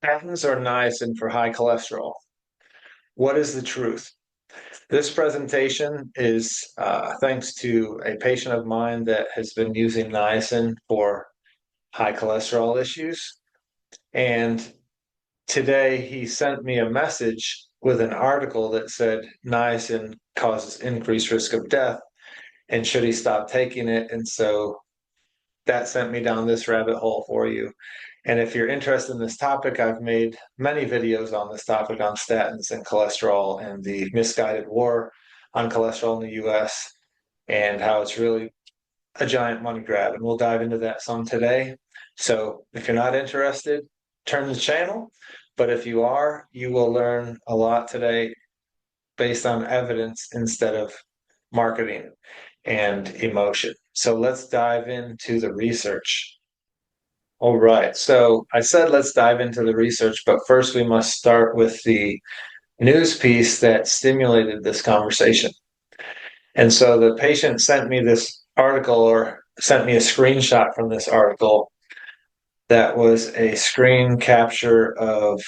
Statins or niacin for high cholesterol. What is the truth? This presentation is thanks to a patient of mine that has been using niacin for high cholesterol issues. And today he sent me a message with an article that said niacin causes increased risk of death and should he stop taking it? And so that sent me down this rabbit hole for you. And if you're interested in this topic, I've made many videos on this topic on statins and cholesterol and the misguided war on cholesterol in the US and how it's really a giant money grab. And we'll dive into that some today. So if you're not interested, turn the channel. But if you are, you will learn a lot today based on evidence instead of marketing and emotion. So let's dive into the research. All right. So I said let's dive into the research, but first we must start with the news piece that stimulated this conversation. And so the patient sent me this article or sent me a screenshot from this article that was a screen capture of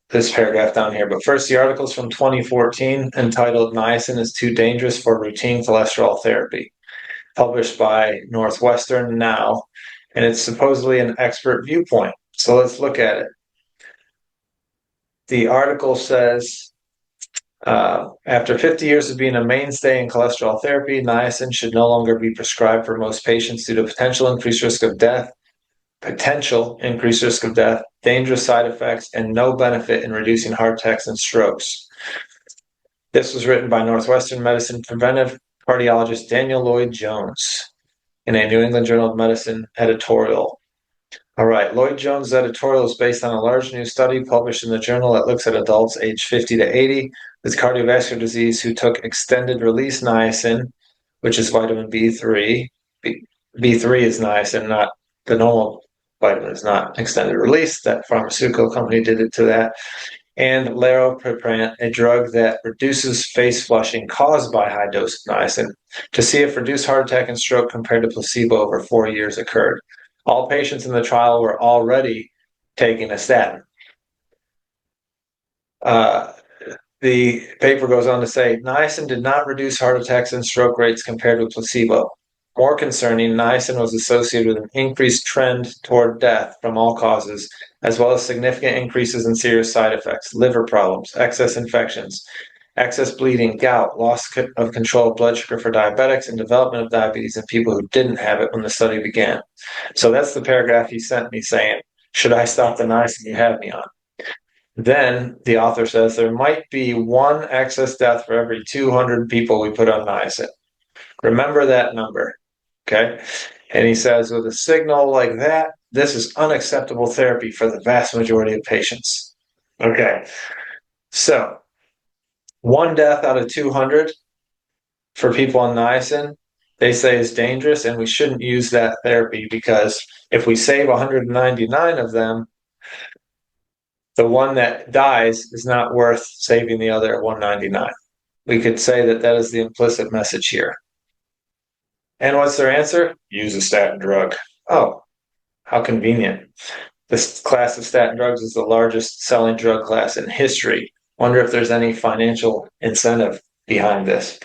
this paragraph down here. But first, the article's from 2014 entitled Niacin is Too Dangerous for Routine Cholesterol Therapy, published by Northwestern Now, and it's supposedly an expert viewpoint. So let's look at it. The article says, after 50 years of being a mainstay in cholesterol therapy, niacin should no longer be prescribed for most patients due to potential increased risk of death, dangerous side effects, and no benefit in reducing heart attacks and strokes. This was written by Northwestern Medicine preventive cardiologist Daniel Lloyd Jones in a New England Journal of Medicine editorial. All right, Lloyd Jones' editorial is based on a large new study published in the journal that looks at adults aged 50 to 80 with cardiovascular disease who took extended release niacin, which is vitamin B3. B3 is niacin, not the normal vitamin, is not extended release. That pharmaceutical company did it to that. And laroprepran, a drug that reduces face flushing caused by high dose of niacin, to see if reduced heart attack and stroke compared to placebo over 4 years occurred. All patients in the trial were already taking a statin. The paper goes on to say niacin did not reduce heart attacks and stroke rates compared with placebo. More concerning, niacin was associated with an increased trend toward death from all causes, as well as significant increases in serious side effects, liver problems, excess infections, excess bleeding, gout, loss of control of blood sugar for diabetics, and development of diabetes in people who didn't have it when the study began. So that's the paragraph he sent me saying, should I stop the niacin you have me on? Then the author says there might be one excess death for every 200 people we put on niacin. Remember that number, okay? And he says, with a signal like that, this is unacceptable therapy for the vast majority of patients. Okay, so one death out of 200 for people on niacin, they say is dangerous, and we shouldn't use that therapy because if we save 199 of them, the one that dies is not worth saving the other 199. We could say that that is the implicit message here. And what's their answer? Use a statin drug. Oh, how convenient. This class of statin drugs is the largest selling drug class in history. Wonder if there's any financial incentive behind this.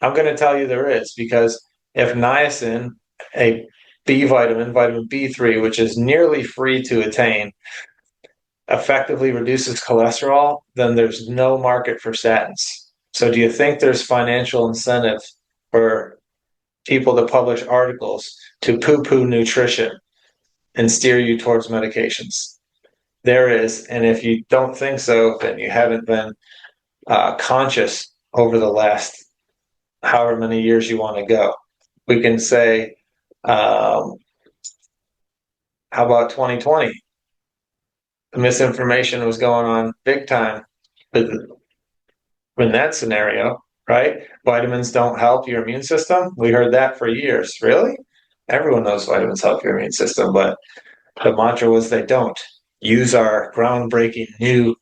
I'm going to tell you there is, because if niacin, a B vitamin, vitamin B3, which is nearly free to attain, effectively reduces cholesterol, then there's no market for statins. So do you think there's financial incentive for people to publish articles to poo-poo nutrition and steer you towards medications? There is, and if you don't think so, then you haven't been conscious over the last however many years you want to go. We can say, how about 2020? The misinformation was going on big time in that scenario, right? Vitamins don't help your immune system. We heard that for years. Really? Everyone knows vitamins help your immune system, but the mantra was they don't. Use our groundbreaking new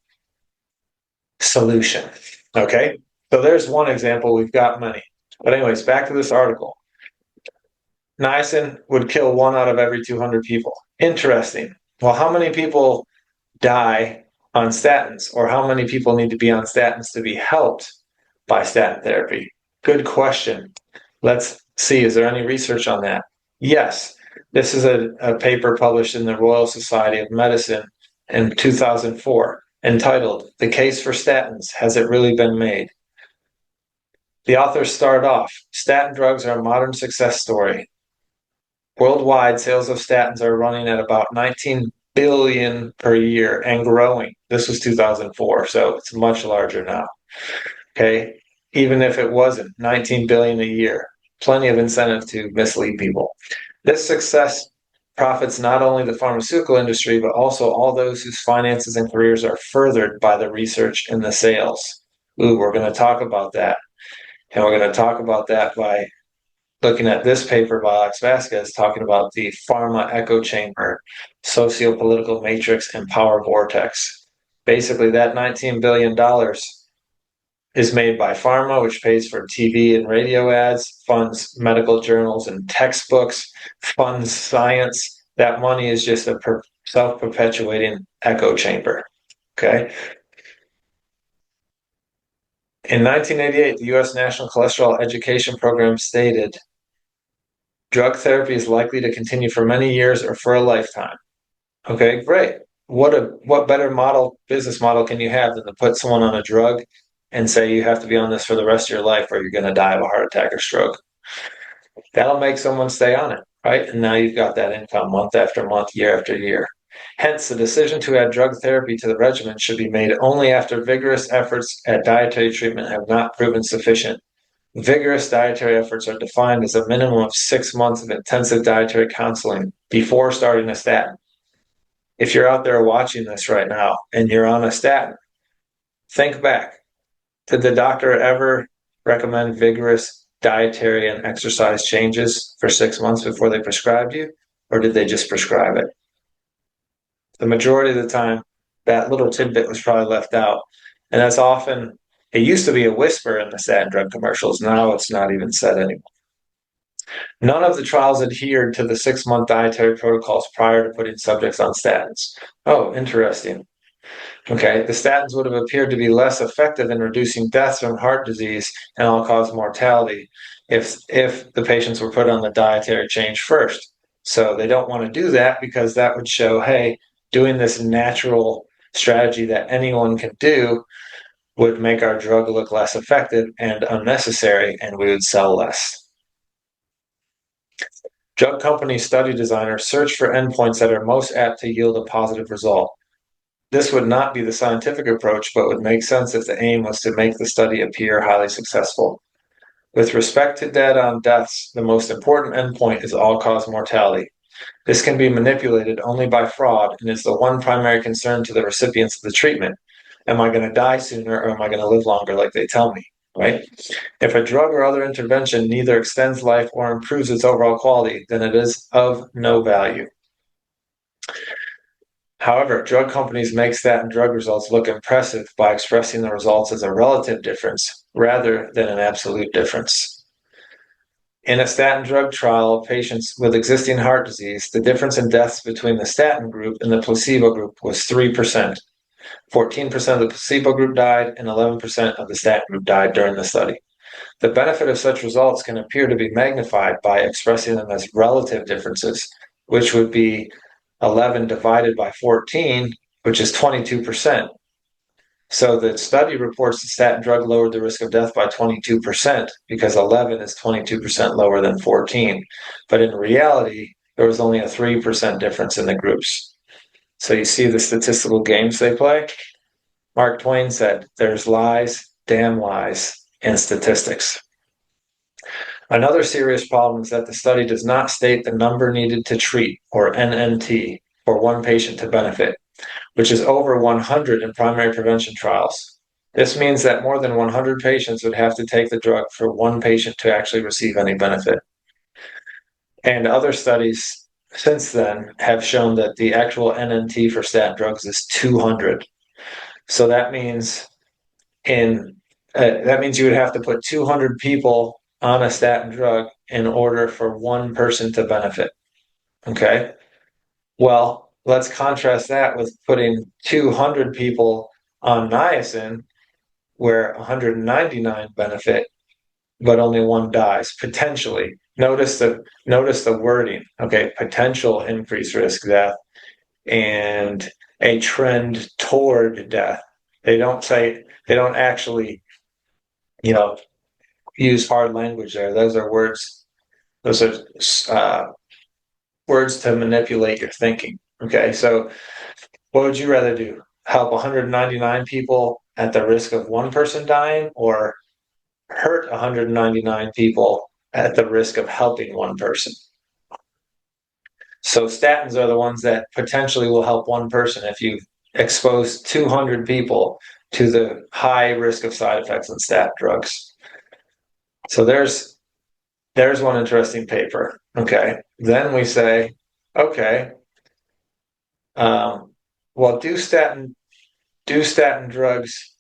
solution. Okay? So there's one example. We've got many. But anyways, back to this article. Niacin would kill one out of every 200 people. Interesting. Well, how many people die on statins, or how many people need to be on statins to be helped by statin therapy? Good question. Let's see, is there any research on that? Yes. This is a paper published in the Royal Society of Medicine in 2004 entitled The Case for Statins, Has It Really Been Made? The authors start off, statin drugs are a modern success story. Worldwide, sales of statins are running at about 19 billion per year and growing. This was 2004, so it's much larger now. Okay, even if it wasn't 19 billion a year, plenty of incentive to mislead people. This success profits not only the pharmaceutical industry, but also all those whose finances and careers are furthered by the research and the sales. Ooh, we're going to talk about that. And we're going to talk about that by looking at this paper by Alex Vasquez talking about the pharma echo chamber, socio-political matrix, and power vortex. Basically, that $19 billion is made by pharma, which pays for TV and radio ads, funds medical journals and textbooks, funds science. That money is just a self-perpetuating echo chamber. Okay. In 1988, the U.S. National Cholesterol Education Program stated, drug therapy is likely to continue for many years or for a lifetime. Okay, great. What better business model can you have than to put someone on a drug and say you have to be on this for the rest of your life or you're going to die of a heart attack or stroke? That'll make someone stay on it, right? And now you've got that income month after month, year after year. Hence, the decision to add drug therapy to the regimen should be made only after vigorous efforts at dietary treatment have not proven sufficient. Vigorous dietary efforts are defined as a minimum of 6 months of intensive dietary counseling before starting a statin. If you're out there watching this right now and you're on a statin, think back. Did the doctor ever recommend vigorous dietary and exercise changes for 6 months before they prescribed you, or did they just prescribe it? The majority of the time, that little tidbit was probably left out. And that's often, it used to be a whisper in the statin drug commercials. Now it's not even said anymore. None of the trials adhered to the 6-month dietary protocols prior to putting subjects on statins. Oh, interesting. Okay, the statins would have appeared to be less effective in reducing deaths from heart disease and all-cause mortality if the patients were put on the dietary change first. So they don't want to do that because that would show, hey, doing this natural strategy that anyone can do would make our drug look less effective and unnecessary, and we would sell less. Drug company study designers search for endpoints that are most apt to yield a positive result. This would not be the scientific approach, but would make sense if the aim was to make the study appear highly successful. With respect to data on deaths, the most important endpoint is all-cause mortality. This can be manipulated only by fraud and is the one primary concern to the recipients of the treatment. Am I going to die sooner or am I going to live longer like they tell me, right? If a drug or other intervention neither extends life or improves its overall quality, then it is of no value. However, drug companies make statin drug results look impressive by expressing the results as a relative difference rather than an absolute difference. In a statin drug trial of patients with existing heart disease, the difference in deaths between the statin group and the placebo group was 3%. 14% of the placebo group died and 11% of the statin group died during the study. The benefit of such results can appear to be magnified by expressing them as relative differences, which would be 11 divided by 14, which is 22%. So the study reports the statin drug lowered the risk of death by 22% because 11 is 22% lower than 14. But in reality, there was only a 3% difference in the groups. So you see the statistical games they play? Mark Twain said, there's lies, damn lies, in statistics. Another serious problem is that the study does not state the number needed to treat, or NNT, for one patient to benefit, which is over 100 in primary prevention trials. This means that more than 100 patients would have to take the drug for one patient to actually receive any benefit. And other studies since then have shown that the actual NNT for statin drugs is 200. So that means you would have to put 200 people on a statin drug in order for one person to benefit. Okay? Well, let's contrast that with putting 200 people on niacin, where 199 benefit, but only one dies, potentially. Notice the wording. Okay, potential increased risk death and a trend toward death. They don't actually, use hard language there. Those are words. Those are words to manipulate your thinking. Okay, so what would you rather do? Help 199 people at the risk of one person dying, or hurt 199 people at the risk of helping one person? So statins are the ones that potentially will help one person if you expose 200 people to the high risk of side effects on stat drugs. So there's one interesting paper. Okay. Then we say, okay, well, do statin drugs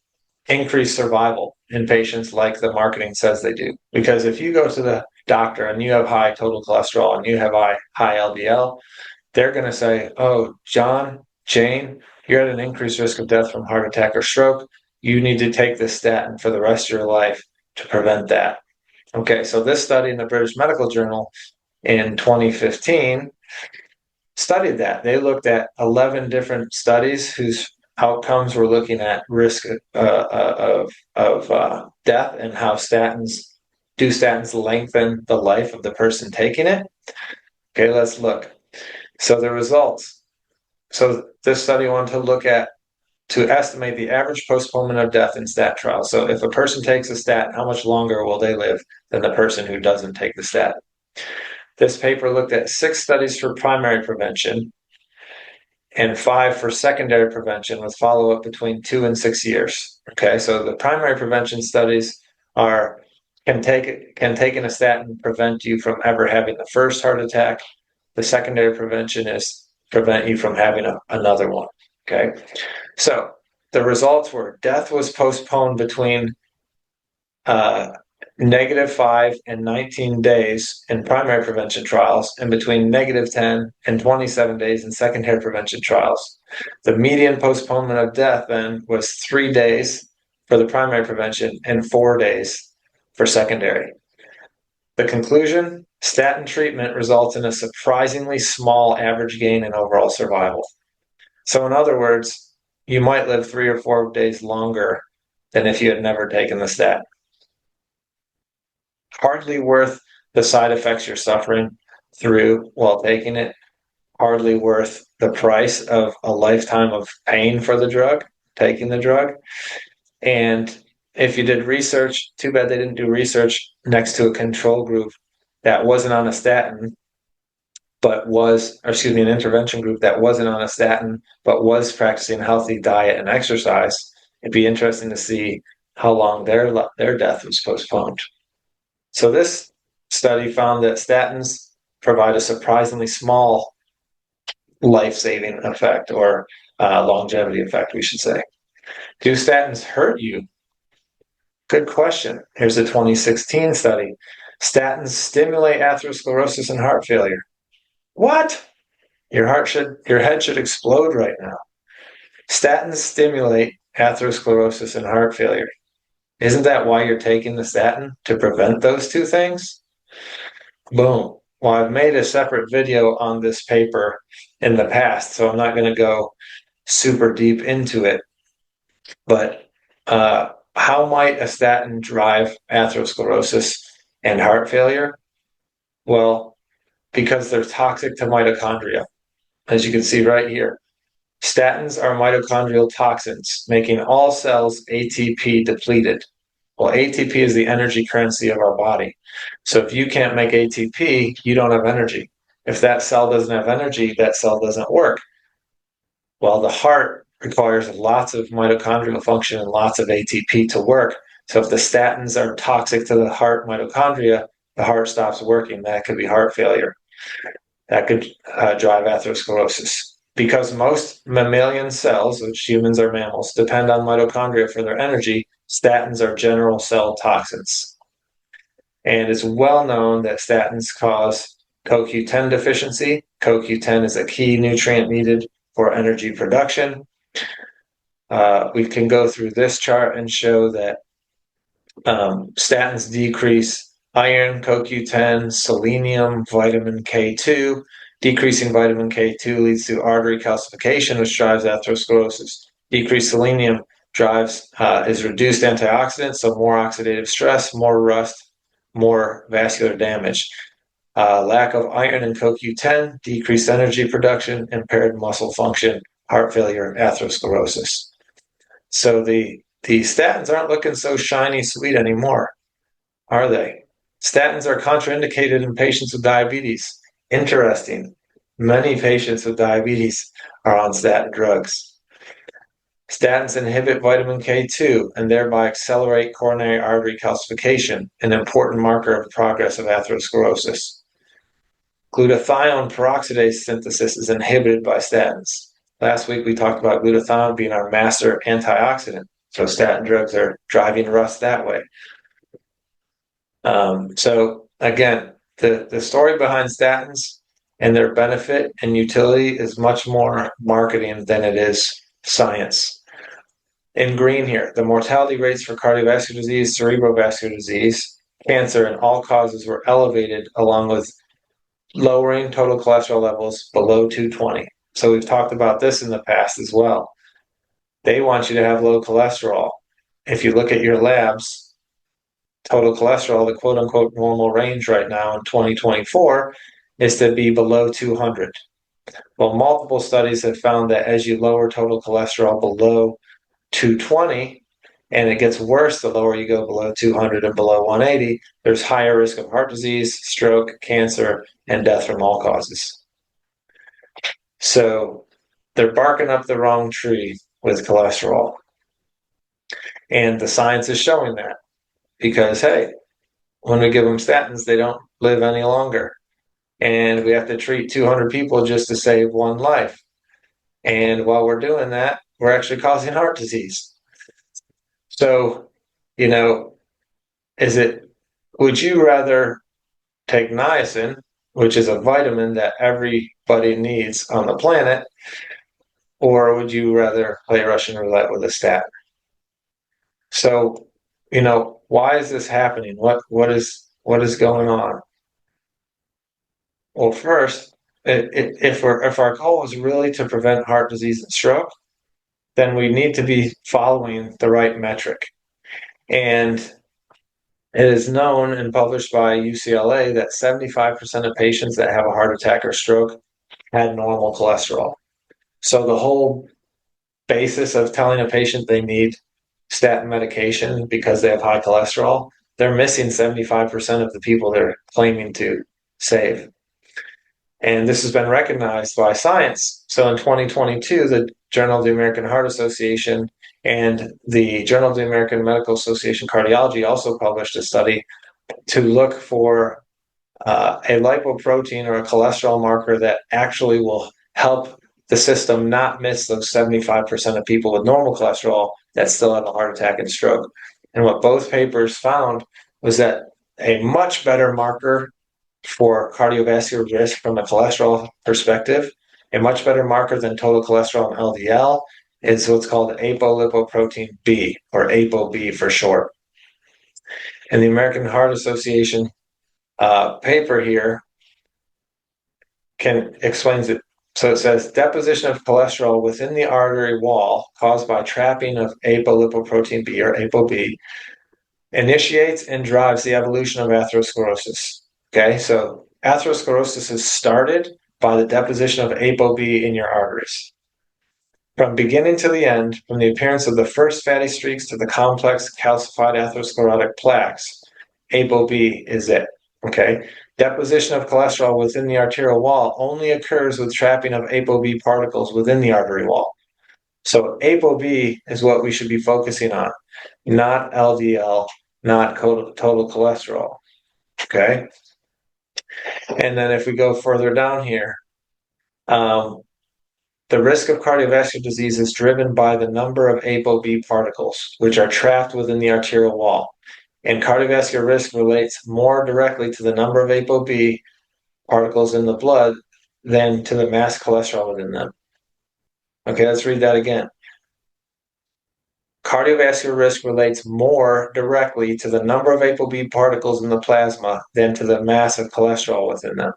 increase survival in patients like the marketing says they do? Because if you go to the doctor and you have high total cholesterol and you have high LDL, they're going to say, oh, John, Jane, you're at an increased risk of death from heart attack or stroke. You need to take this statin for the rest of your life to prevent that. Okay, so this study in the British Medical Journal in 2015 studied that. They looked at 11 different studies whose outcomes were looking at risk of death and how statins lengthen the life of the person taking it. Okay, let's look. So the results. So this study wanted to estimate the average postponement of death in stat trials. So if a person takes a statin, how much longer will they live than the person who doesn't take the statin? This paper looked at 6 studies for primary prevention and 5 for secondary prevention with follow-up between 2 and 6 years. Okay, so the primary prevention studies can taking a statin prevent you from ever having the first heart attack. The secondary prevention is prevent you from having another one. Okay, so the results were death was postponed between -5 and 19 days in primary prevention trials, and between -10 and 27 days in secondary prevention trials. The median postponement of death then was 3 days for the primary prevention and 4 days for secondary. The conclusion: statin treatment results in a surprisingly small average gain in overall survival. So in other words, you might live 3 or 4 days longer than if you had never taken the statin. Hardly worth the side effects you're suffering through while taking it. Hardly worth the price of a lifetime of pain for the drug, taking the drug. And if you did research, too bad they didn't do research next to a control group that wasn't on a statin, an intervention group that wasn't on a statin, but was practicing healthy diet and exercise. It'd be interesting to see how long their death was postponed. So this study found that statins provide a surprisingly small life-saving effect, or longevity effect, we should say. Do statins hurt you? Good question. Here's a 2016 study. Statins stimulate atherosclerosis and heart failure. What? Your head should explode right now. Statins stimulate atherosclerosis and heart failure. Isn't that why you're taking the statin? To prevent those two things? Boom. Well, I've made a separate video on this paper in the past, so I'm not going to go super deep into it. But how might a statin drive atherosclerosis and heart failure? Well, because they're toxic to mitochondria, as you can see right here. Statins are mitochondrial toxins, making all cells ATP depleted. Well, ATP is the energy currency of our body. So if you can't make ATP, you don't have energy. If that cell doesn't have energy, that cell doesn't work. Well, the heart requires lots of mitochondrial function and lots of ATP to work. So if the statins are toxic to the heart mitochondria, the heart stops working. That could be heart failure. That could drive atherosclerosis. Because most mammalian cells, which humans are mammals, depend on mitochondria for their energy, statins are general cell toxins. And it's well known that statins cause CoQ10 deficiency, CoQ10 is a key nutrient needed for energy production. We can go through this chart and show that statins decrease iron, CoQ10, selenium, vitamin K2. Decreasing vitamin K2 leads to artery calcification, which drives atherosclerosis. Decreased selenium is reduced antioxidants, so more oxidative stress, more rust, more vascular damage. Lack of iron and CoQ10, decreased energy production, impaired muscle function, heart failure, atherosclerosis. So the statins aren't looking so shiny sweet anymore, are they? Statins are contraindicated in patients with diabetes. Interesting. Many patients with diabetes are on statin drugs. Statins inhibit vitamin K2 and thereby accelerate coronary artery calcification, an important marker of progress of atherosclerosis. Glutathione peroxidase synthesis is inhibited by statins. Last week we talked about glutathione being our master antioxidant. So statin drugs are driving rust that way. So again, the story behind statins and their benefit and utility is much more marketing than it is science. In green here, the mortality rates for cardiovascular disease, cerebrovascular disease, cancer, and all causes were elevated along with lowering total cholesterol levels below 220. So we've talked about this in the past as well. They want you to have low cholesterol. If you look at your labs, total cholesterol, the quote-unquote normal range right now in 2024 is to be below 200. Well, multiple studies have found that as you lower total cholesterol below 220, and it gets worse the lower you go below 200 and below 180, there's higher risk of heart disease, stroke, cancer, and death from all causes. So they're barking up the wrong tree with cholesterol. And the science is showing that because, hey, when we give them statins, they don't live any longer. And we have to treat 200 people just to save one life. And while we're doing that, we're actually causing heart disease. So, would you rather take niacin, which is a vitamin that everybody needs on the planet, or would you rather play Russian roulette with a statin? So, why is this happening? What is going on? Well, first, if our goal is really to prevent heart disease and stroke, then we need to be following the right metric. And it is known and published by UCLA that 75% of patients that have a heart attack or stroke had normal cholesterol. So the whole basis of telling a patient they need statin medication because they have high cholesterol, they're missing 75% of the people they're claiming to save. And this has been recognized by science. So in 2022, the Journal of the American Heart Association and the Journal of the American Medical Association Cardiology also published a study to look for a lipoprotein or a cholesterol marker that actually will help the system not miss those 75% of people with normal cholesterol that still have a heart attack and stroke. And what both papers found was that a much better marker for cardiovascular risk from a cholesterol perspective, a much better marker than total cholesterol and LDL is what's called apolipoprotein B, or ApoB for short. And the American Heart Association paper here explains it. So it says deposition of cholesterol within the artery wall caused by trapping of apolipoprotein B, or ApoB, initiates and drives the evolution of atherosclerosis. Okay, so atherosclerosis is started by the deposition of ApoB in your arteries. From beginning to the end, from the appearance of the first fatty streaks to the complex calcified atherosclerotic plaques, ApoB is it. Okay, deposition of cholesterol within the arterial wall only occurs with trapping of ApoB particles within the artery wall. So ApoB is what we should be focusing on, not LDL, not total cholesterol. Okay. And then if we go further down here, the risk of cardiovascular disease is driven by the number of ApoB particles, which are trapped within the arterial wall. And cardiovascular risk relates more directly to the number of ApoB particles in the blood than to the mass cholesterol within them. Okay, let's read that again. Cardiovascular risk relates more directly to the number of ApoB particles in the plasma than to the mass of cholesterol within them.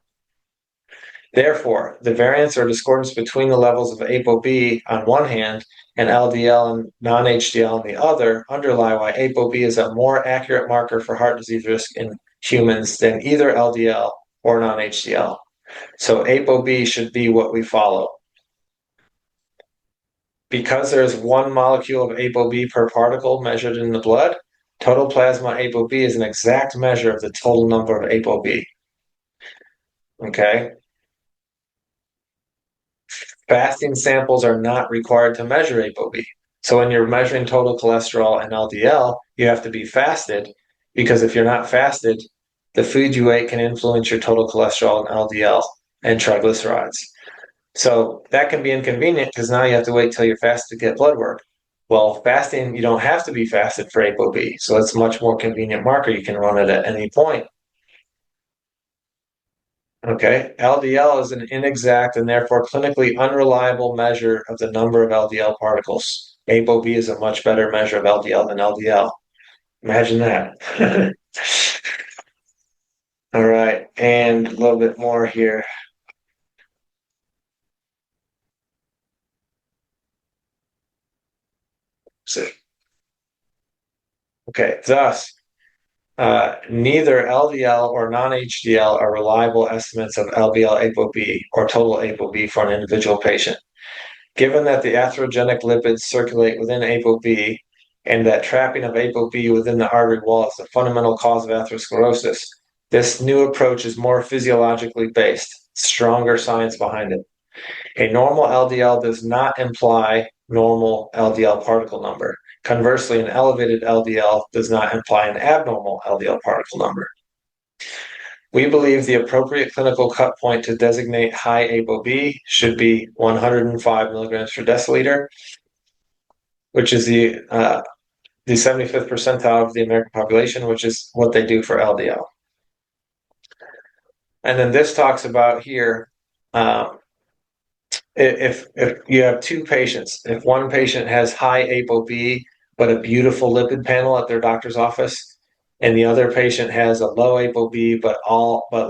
Therefore, the variance or discordance between the levels of ApoB on one hand and LDL and non-HDL on the other underlie why ApoB is a more accurate marker for heart disease risk in humans than either LDL or non-HDL. So ApoB should be what we follow. Because there's one molecule of ApoB per particle measured in the blood, total plasma ApoB is an exact measure of the total number of ApoB. Okay? Fasting samples are not required to measure ApoB. So when you're measuring total cholesterol and LDL, you have to be fasted, because if you're not fasted, the food you ate can influence your total cholesterol and LDL and triglycerides. So that can be inconvenient because now you have to wait till you're fasted to get blood work. Well, fasting, you don't have to be fasted for ApoB. So it's a much more convenient marker. You can run it at any point. Okay, LDL is an inexact and therefore clinically unreliable measure of the number of LDL particles. ApoB is a much better measure of LDL than LDL. Imagine that. All right, and a little bit more here. So, okay, thus, neither LDL or non-HDL are reliable estimates of LDL ApoB or total ApoB for an individual patient. Given that the atherogenic lipids circulate within ApoB and that trapping of ApoB within the artery wall is the fundamental cause of atherosclerosis, this new approach is more physiologically based, stronger science behind it. A normal LDL does not imply normal LDL particle number. Conversely, an elevated LDL does not imply an abnormal LDL particle number. We believe the appropriate clinical cut point to designate high ApoB should be 105 milligrams per deciliter, which is the 75th percentile of the American population, which is what they do for LDL. And then this talks about here, if you have two patients, if one patient has high ApoB but a beautiful lipid panel at their doctor's office, and the other patient has a low ApoB but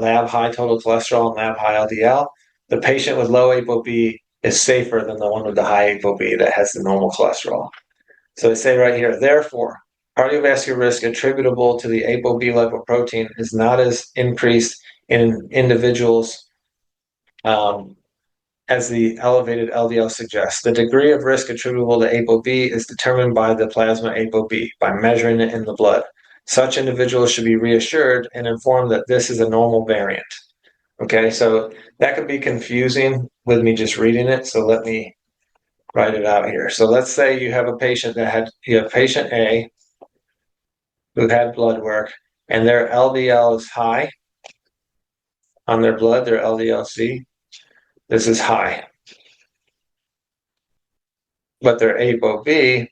lab high total cholesterol and lab high LDL, the patient with low ApoB is safer than the one with the high ApoB that has the normal cholesterol. So they say right here, therefore, cardiovascular risk attributable to the ApoB lipoprotein is not as increased in individuals as the elevated LDL suggests. The degree of risk attributable to ApoB is determined by the plasma ApoB, by measuring it in the blood. Such individuals should be reassured and informed that this is a normal variant. Okay, so that could be confusing with me just reading it, so let me write it out here. So let's say you have a patient you have patient A who had blood work, and their LDL is high on their blood, their LDL-C. This is high. But their ApoB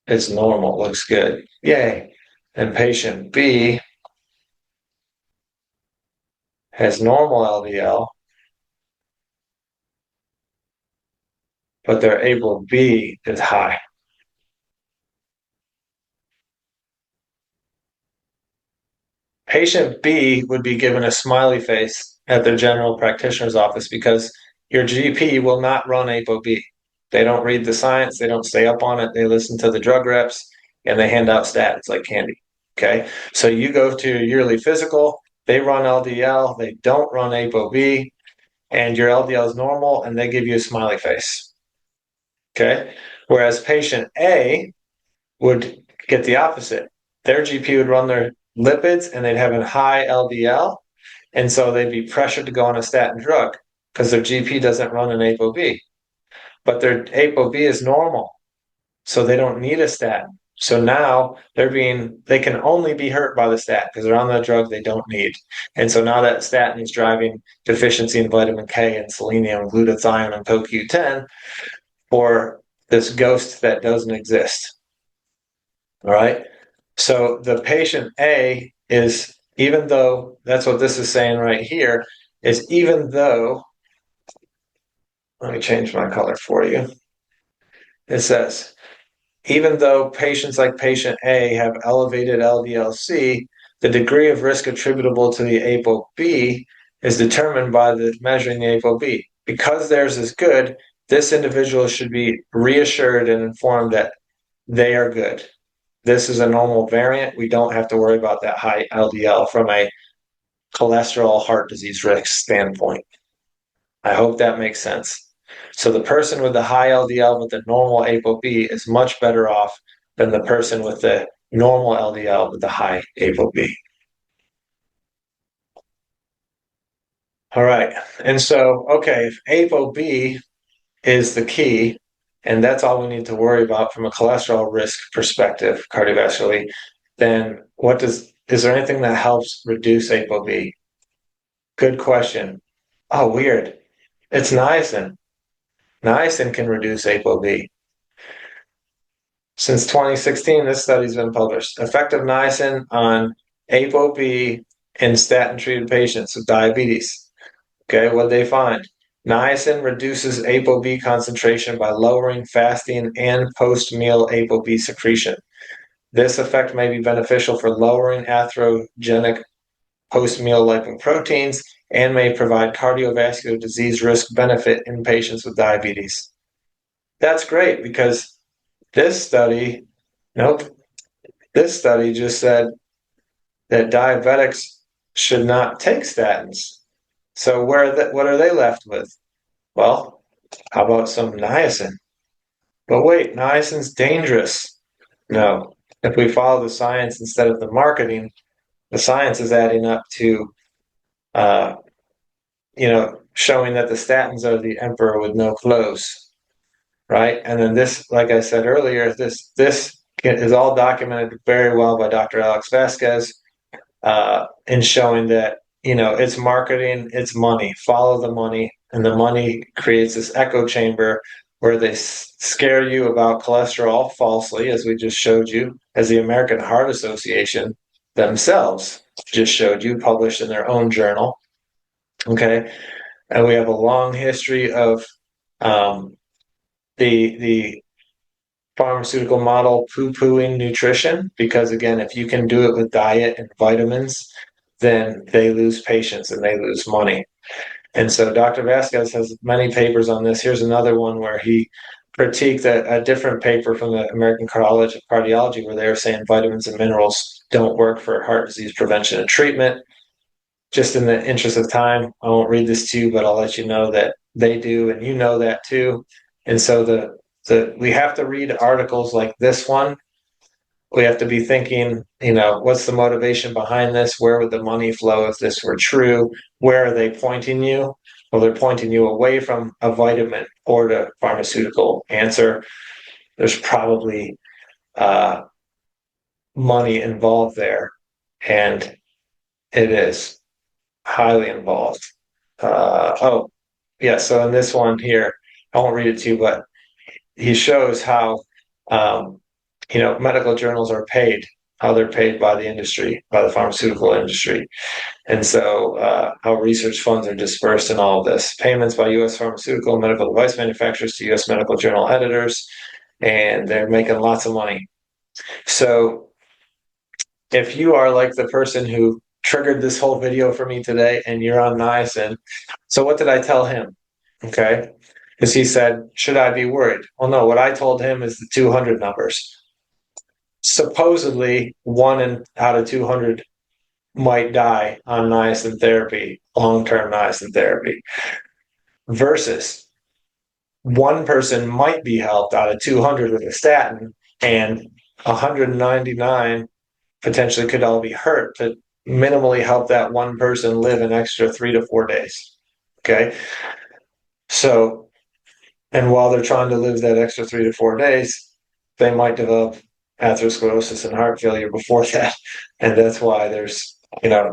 is normal, looks good. Yay. And patient B has normal LDL, but their ApoB is high. Patient B would be given a smiley face at their general practitioner's office because your GP will not run ApoB. They don't read the science, they don't stay up on it, they listen to the drug reps, and they hand out statins like candy. Okay, so you go to your yearly physical, they run LDL, they don't run ApoB, and your LDL is normal, and they give you a smiley face. Okay, whereas patient A would get the opposite. Their GP would run their lipids, and they'd have a high LDL, and so they'd be pressured to go on a statin drug because their GP doesn't run an ApoB. But their ApoB is normal, so they don't need a statin. So now they can only be hurt by the statin because they're on the drug they don't need. And so now that statin is driving deficiency in vitamin K and selenium, glutathione, and CoQ10 for this ghost that doesn't exist. All right. So the patient A is, even though that's what this is saying right here, is even though, let me change my color for you. It says, even though patients like patient A have elevated LDL-C, the degree of risk attributable to the ApoB is determined by the measuring the ApoB. Because theirs is good, this individual should be reassured and informed that they are good. This is a normal variant. We don't have to worry about that high LDL from a cholesterol heart disease risk standpoint. I hope that makes sense. So the person with the high LDL with the normal ApoB is much better off than the person with the normal LDL with the high ApoB. All right. And so, okay, if ApoB is the key, and that's all we need to worry about from a cholesterol risk perspective, cardiovascularly, then is there anything that helps reduce ApoB? Good question. Oh, weird. It's niacin. Niacin can reduce ApoB. Since 2016, this study's been published. Effect of niacin on ApoB in statin-treated patients with diabetes. Okay, what they find? Niacin reduces ApoB concentration by lowering fasting and post-meal ApoB secretion. This effect may be beneficial for lowering atherogenic post-meal lipoproteins and may provide cardiovascular disease risk benefit in patients with diabetes. That's great because this study, nope, this study just said that diabetics should not take statins. So what are they left with? Well, how about some niacin? But wait, niacin's dangerous. No, if we follow the science instead of the marketing, the science is adding up to, uh, showing that the statins are the emperor with no clothes, right? And then this, like I said earlier, this is all documented very well by Dr. Alex Vasquez in showing that, it's marketing, it's money. Follow the money, and the money creates this echo chamber where they scare you about cholesterol falsely, as we just showed you, as the American Heart Association themselves just showed you, published in their own journal. Okay, and we have a long history of the pharmaceutical model poo-pooing nutrition, because again, if you can do it with diet and vitamins, then they lose patients and they lose money. And so Dr. Vasquez has many papers on this. Here's another one where he critiqued a different paper from the American College of Cardiology where they were saying vitamins and minerals don't work for heart disease prevention and treatment. Just in the interest of time, I won't read this to you, but I'll let you know that they do, and you know that too. And so we have to read articles like this one. We have to be thinking, what's the motivation behind this? Where would the money flow if this were true? Where are they pointing you? Well, they're pointing you away from a vitamin or to pharmaceutical. Answer: there's probably money involved there, and it is highly involved. So in this one here, I won't read it to you, but he shows how medical journals are paid, how they're paid by the industry, by the pharmaceutical industry. And so how research funds are dispersed in all of this. Payments by U.S. pharmaceutical and medical device manufacturers to U.S. medical journal editors, and they're making lots of money. So if you are like the person who triggered this whole video for me today and you're on niacin, so what did I tell him? Okay. Because he said, should I be worried? Well, no, what I told him is the 200 numbers. Supposedly, 1 out of 200 might die on niacin therapy, long-term niacin therapy, versus one person might be helped out of 200 with a statin, and 199 potentially could all be hurt to minimally help that one person live an extra 3 to 4 days. Okay. So, and while they're trying to live that extra 3 to 4 days, they might develop atherosclerosis and heart failure before that. And that's why there's,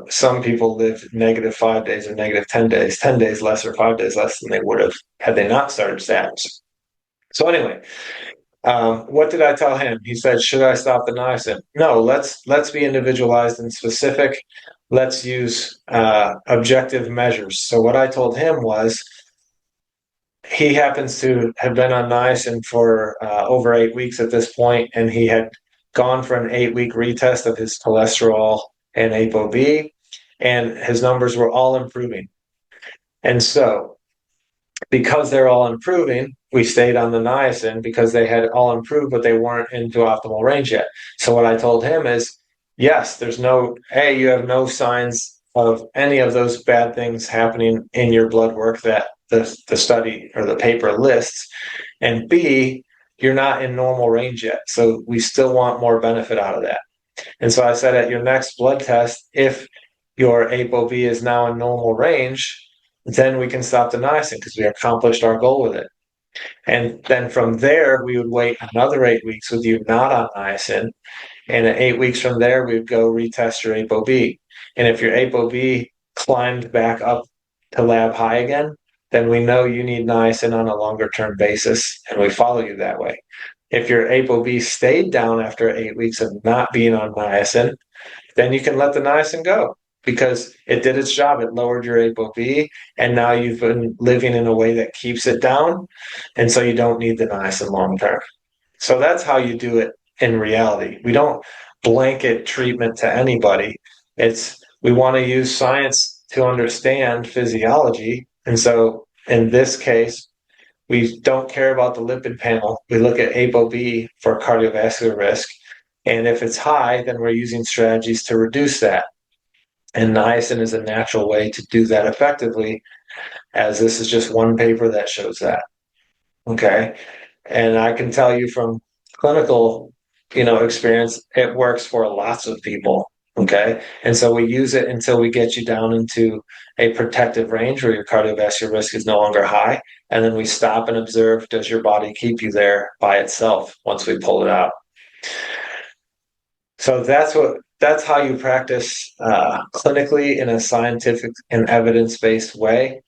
some people live -5 days or -10 days, 10 days less or 5 days less than they would have had they not started statins. So anyway, What did I tell him? He said, "Should I stop the niacin?" No, let's be individualized and specific. Let's use objective measures. So what I told him was, he happens to have been on niacin for over 8 weeks at this point, and he had gone for an 8 week retest of his cholesterol and ApoB, and his numbers were all improving. And so, because they're all improving, we stayed on the niacin because they had all improved, but they weren't into optimal range yet. So what I told him is, yes, you have no signs of any of those bad things happening in your blood work that the study or the paper lists. And B, you're not in normal range yet. So we still want more benefit out of that. And so I said, at your next blood test, if your ApoB is now in normal range, then we can stop the niacin because we accomplished our goal with it. And then from there, we would wait another 8 weeks with you not on niacin. And at 8 weeks from there, we would go retest your ApoB. And if your ApoB climbed back up to lab high again, then we know you need niacin on a longer term basis, and we follow you that way. If your ApoB stayed down after 8 weeks of not being on niacin, then you can let the niacin go because it did its job. It lowered your ApoB, and now you've been living in a way that keeps it down, and so you don't need the niacin long term. So that's how you do it in reality. We don't blanket treatment to anybody. We want to use science to understand physiology, and so in this case, we don't care about the lipid panel. We look at ApoB for cardiovascular risk. And if it's high, then we're using strategies to reduce that. And niacin is a natural way to do that effectively, as this is just one paper that shows that. Okay. And I can tell you from clinical, experience, it works for lots of people. Okay. And so we use it until we get you down into a protective range where your cardiovascular risk is no longer high. And then we stop and observe, does your body keep you there by itself once we pull it out? So that's how you practice clinically in a scientific and evidence-based way.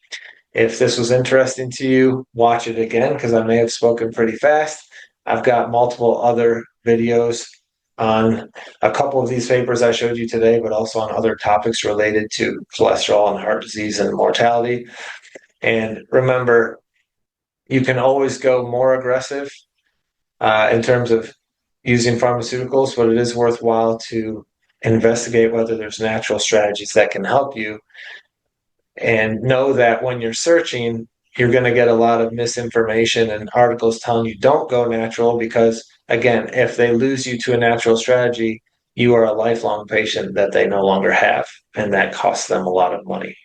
If this was interesting to you, watch it again because I may have spoken pretty fast. I've got multiple other videos on a couple of these papers I showed you today, but also on other topics related to cholesterol and heart disease and mortality. And remember, you can always go more aggressive in terms of using pharmaceuticals, but it is worthwhile to investigate whether there's natural strategies that can help you, and know that when you're searching, you're going to get a lot of misinformation and articles telling you don't go natural because, again, if they lose you to a natural strategy, you are a lifelong patient that they no longer have, and that costs them a lot of money.